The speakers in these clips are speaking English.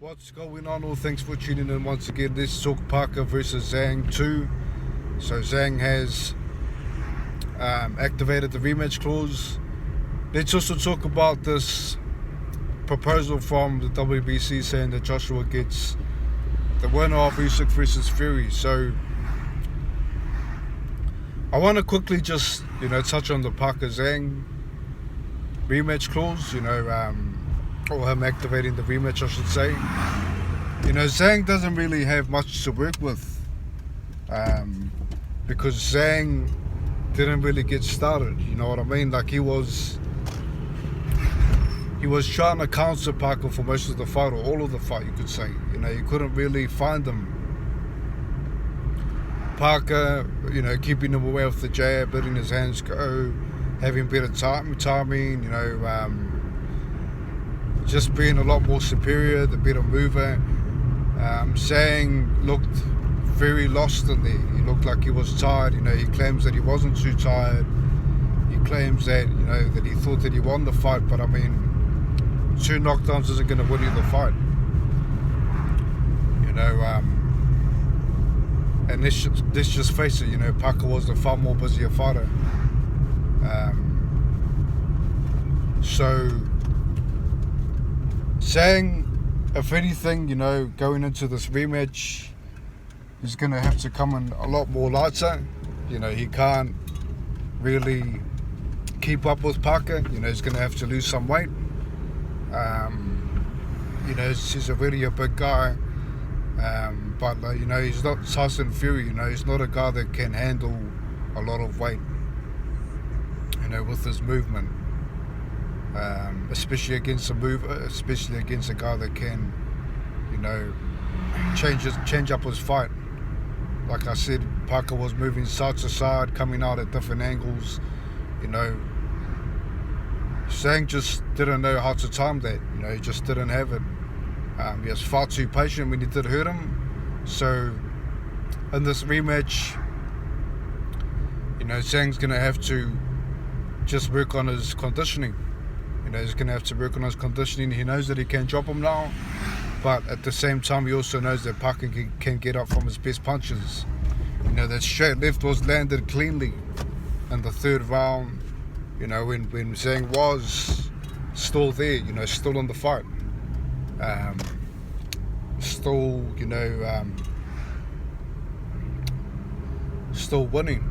What's going on? All thanks for tuning in once again. Let's talk Parker versus Zhang 2. So Zhang has activated the rematch clause. Let's also talk about this proposal from the WBC saying that Joshua gets the winner of Usyk versus Fury. So I want to quickly just touch on the Parker Zhang rematch clause. Or him activating the rematch, I should say. Zhang doesn't really have much to work with because Zhang didn't really get started. You know what I mean? Like he was trying to counter Parker for most of the fight, or all of the fight, you could say. You couldn't really find him. Parker, keeping him away off the jab, letting his hands go, having better timing, just being a lot more superior, the better mover. Zhang looked very lost in there. He looked like he was tired. He claims that he wasn't too tired. He claims that that he thought that he won the fight, but I mean, 2 knockdowns isn't going to win you the fight. And let's just face it. Parker was a far more busier fighter. So Zhang, if anything, going into this rematch, he's going to have to come in a lot more lighter. He can't really keep up with Parker. He's going to have to lose some weight. He's already a big guy. But, he's not Tyson Fury. He's not a guy that can handle a lot of weight, with his movement. Especially against a mover, especially against a guy that can, change up his fight. Like I said, Parker was moving side to side, coming out at different angles. Zhang just didn't know how to time that. He just didn't have it. He was far too patient when he did hurt him. So in this rematch, Zhang's gonna have to just work on his conditioning. He's going to have to work on his conditioning. He knows that he can drop him now, but at the same time, he also knows that Parker can get up from his best punches. That straight left was landed cleanly in the 3rd round, when Zhang was still there, still in the fight. Still winning,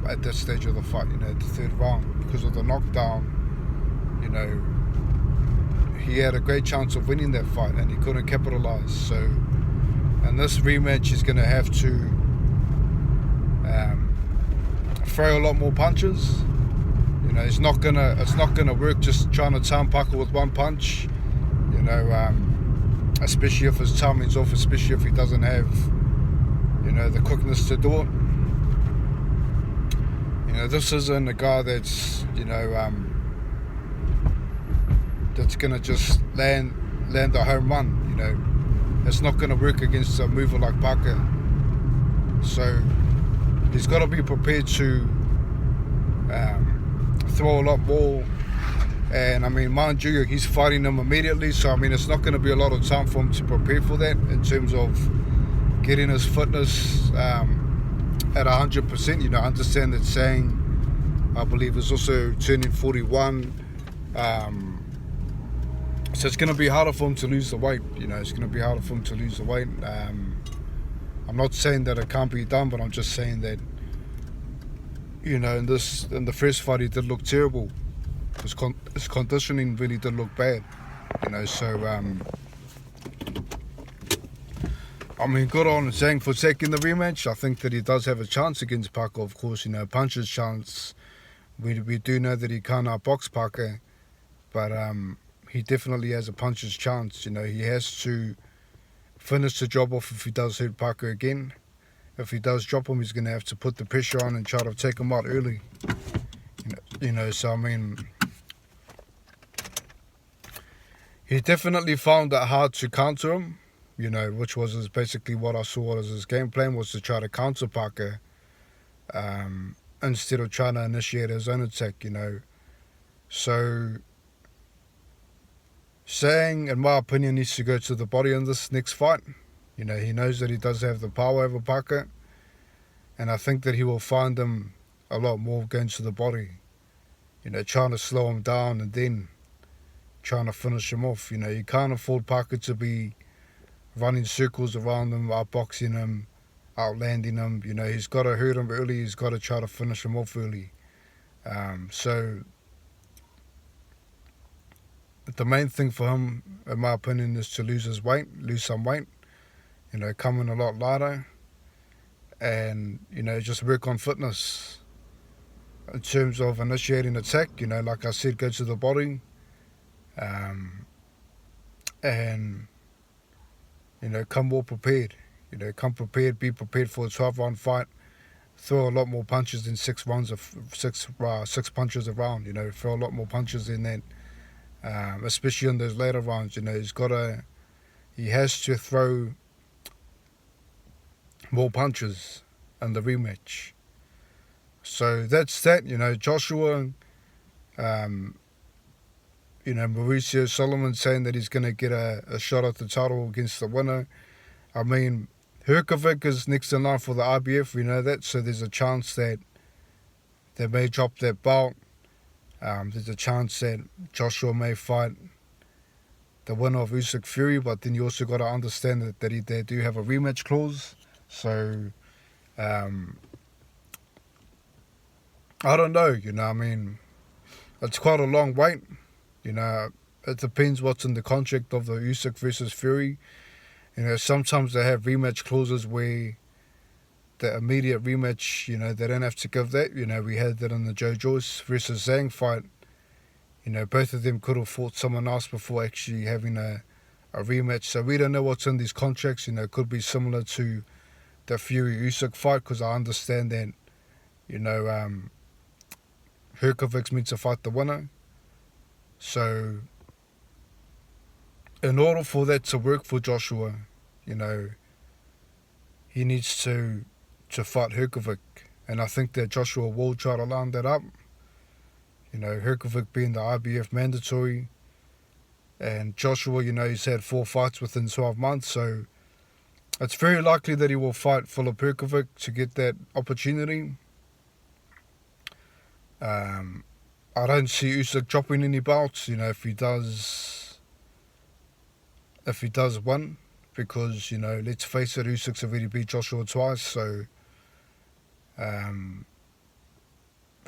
at that stage of the fight, the 3rd round, because of the knockdown. He had a great chance of winning that fight and he couldn't capitalize. So in this rematch, he's going to have to throw a lot more punches. It's not gonna work just trying to time Parker with one punch. Especially if his timing's off, especially if he doesn't have the quickness to do it. This isn't a guy that's that's gonna just land a home run. It's not gonna work against a mover like Parker. So he's got to be prepared to throw a lot more. And I mean, mind you, he's fighting him immediately, so I mean, it's not going to be a lot of time for him to prepare for that in terms of getting his fitness at 100%. Understand that Zhang, I believe, is also turning 41. So it's going to be harder for him to lose the weight. It's going to be harder for him to lose the weight. I'm not saying that it can't be done, but I'm just saying that, in the first fight he did look terrible. His conditioning really did look bad. So I mean, good on Zhang for taking the rematch. I think that he does have a chance against Parker, of course. Puncher's chance. We do know that he can't outbox Parker, but he definitely has a puncher's chance. He has to finish the job off if he does hurt Parker again. If he does drop him, he's going to have to put the pressure on and try to take him out early. So I mean, he definitely found it hard to counter him, which was basically what I saw as his game plan, was to try to counter Parker instead of trying to initiate his own attack, So Zhang, in my opinion, needs to go to the body in this next fight. He knows that he does have the power over Parker, and I think that he will find him a lot more going to the body. Trying to slow him down and then trying to finish him off. You can't afford Parker to be running circles around him, outboxing him, outlanding him. He's got to hurt him early. He's got to try to finish him off early. So the main thing for him, in my opinion, is to lose some weight. Come in a lot lighter, and just work on fitness. In terms of initiating attack, like I said, go to the body, and come more prepared. Come prepared, be prepared for a 12-round fight. Throw a lot more punches than six punches a round. Throw a lot more punches in that, especially in those later rounds. He has to throw more punches in the rematch. So that's that. Joshua, Mauricio Solomon saying that he's going to get a shot at the title against the winner. I mean, Hrgovic is next in line for the IBF, we know that, so there's a chance that they may drop that belt. There's a chance that Joshua may fight the winner of Usyk Fury, but then you also got to understand that they do have a rematch clause. So, I don't know, it's quite a long wait. It depends what's in the contract of the Usyk versus Fury. Sometimes they have rematch clauses where the immediate rematch, they don't have to give that. We had that in the Joe Joyce versus Zang fight. Both of them could have fought someone else before actually having a rematch. So we don't know what's in these contracts. It could be similar to the Fury-Usyk fight, because I understand that, Hrgovic's meant to fight the winner. So in order for that to work for Joshua, he needs to fight Hrgovic. And I think that Joshua will try to line that up. Hrgovic being the IBF mandatory. And Joshua, he's had 4 fights within 12 months. So it's very likely that he will fight Filip Hrgovic to get that opportunity. I don't see Usyk dropping any belts, if he does win, because, let's face it, Usyk's already beat Joshua twice, so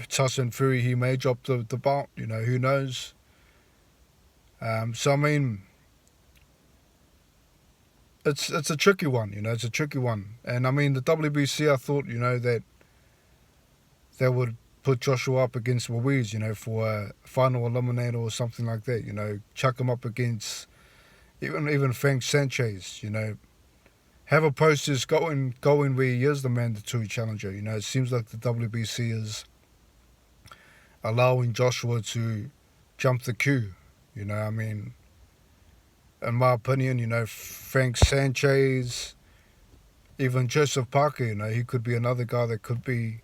Tyson Fury, he may drop the belt, who knows. So I mean, it's a tricky one, it's a tricky one. And I mean, the WBC, I thought, that they would put Joshua up against Ruiz, for a final eliminator or something like that, chuck him up against even Frank Sanchez, have a process going where he is the mandatory challenger. It seems like the WBC is allowing Joshua to jump the queue. I mean, in my opinion, Frank Sanchez, even Joseph Parker, he could be another guy that could be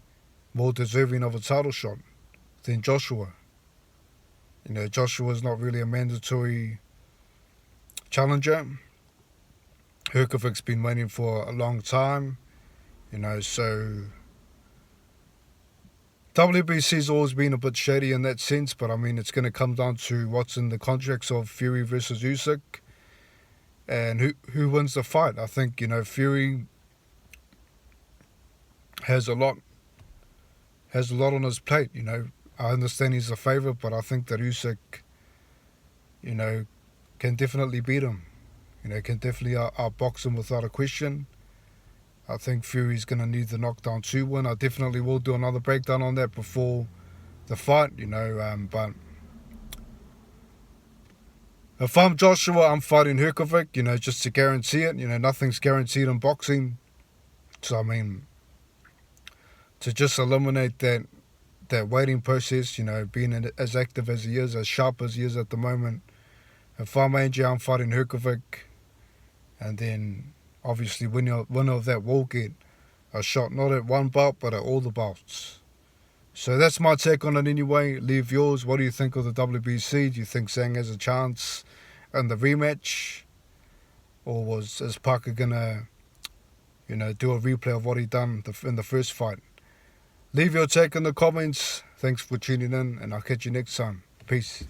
more deserving of a title shot than Joshua. Joshua's not really a mandatory challenger. Hrgovic's been waiting for a long time, so WBC's always been a bit shady in that sense, but I mean, it's going to come down to what's in the contracts of Fury versus Usyk and who wins the fight. I think, Fury has a lot on his plate, I understand he's a favourite, but I think that Usyk, can definitely beat him. Can definitely outbox him without a question. I think Fury's going to need the knockdown 2 win. I definitely will do another breakdown on that before the fight, but if I'm Joshua, I'm fighting Hrgovic, just to guarantee it. Nothing's guaranteed in boxing. So, I mean, to just eliminate that waiting process, being as active as he is, as sharp as he is at the moment. If I'm AJ, I'm fighting Hrgovic, and then obviously winner of that will get a shot, not at one belt, but at all the belts. So that's my take on it anyway. Leave yours. What do you think of the WBC? Do you think Zhang has a chance in the rematch, or is Parker gonna, do a replay of what he done in the first fight? Leave your take in the comments. Thanks for tuning in, and I'll catch you next time. Peace.